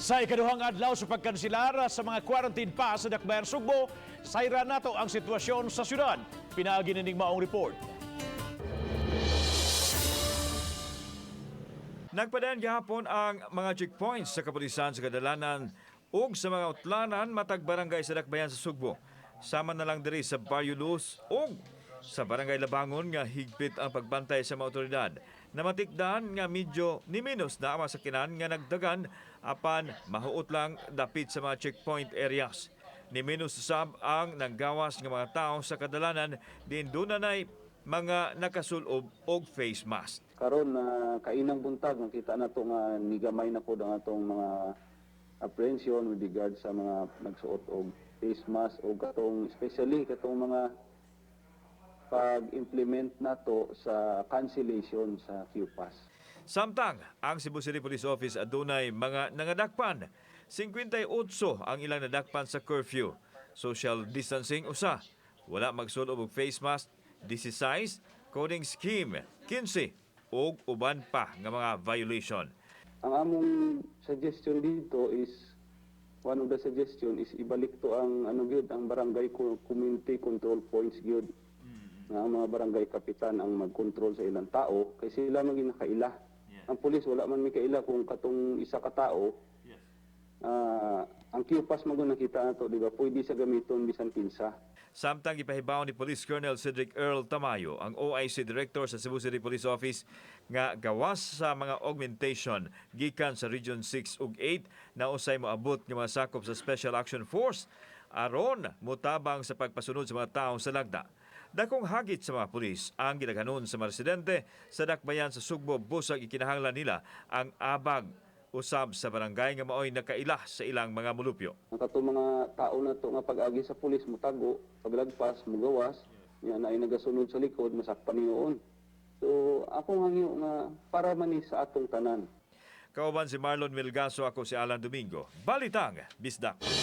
Sa ikaduhang adlaw sa pagkansilar sa mga quarantine pass sa Dakbayan, Sugbo, sayra nato ang sitwasyon sa syudad. Pinaagi nining maong report. Nagpadayon gihapon ang mga checkpoints sa kapulisan sa Kadalanan ug sa mga utlanan matag barangay sa Dakbayan sa Sugbo. Sama na lang diri sa Barrio Luz ug sa Barangay Labangon nga higpit ang pagbantay sa mga otoridad. Namatikdan nga medyo ni minus na ang masakinan nga nagdagan apan mahuot lang dapit sa mga checkpoint areas. Ni minus sab ang nanggawas nga mga tao sa Kadalanan din dunay mga nakasulob og face mask. Karon na kainang buntag nakita nato nga nigamay na po ang atong mga apprehension with regard sa mga nagsuot og face mask o katong especially katong mga pag-implement nato sa cancellation sa QPass. Samtang ang Cebu City Police Office adunay mga nangadakpan. 58 ang ilang nadakpan sa curfew. Social distancing usa. Wala magsulob og face mask 16, coding scheme 15 ug uban pa nga mga violation. Ang among suggestion dito is one of the suggestion is ibalik to ang gyud ang barangay community control points gyud. Nga ang mga barangay kapitan ang mag-control sa ilang tao kay sila man ginakaila. Ang pulis wala man may kaila kung katong isa ka tao. Ang QPass man nakita nato di ba pwede sa gamiton bisan kinsa. Samtang ipahibaw ni Police Colonel Cedric Earl Tamayo, ang OIC Director sa Cebu City Police Office, nga gawas sa mga augmentation gikan sa Region 6 ug 8 na usay moabot nga mga sakop sa Special Action Force aron motabang sa pagpasunod sa mga tawo sa lagda. Dakong hagit sa mga pulis ang gidaghanon sa mga residente sa Dakbayan sa Sugbo busag ikinahanglan nila ang abag usab sa barangay nga maoy nakailah sa ilang mga mulupyo. Ang katong mga tao na to nga pag-agi sa pulis mutago, paglagpas, mugawas, nya na ay nagasunod sa likod, masakpan niyoon. So akong hangyo nga para man ni sa atong tanan. Kauban si Marlon Milgaso, ako si Alan Domingo. Balitang Bisdak.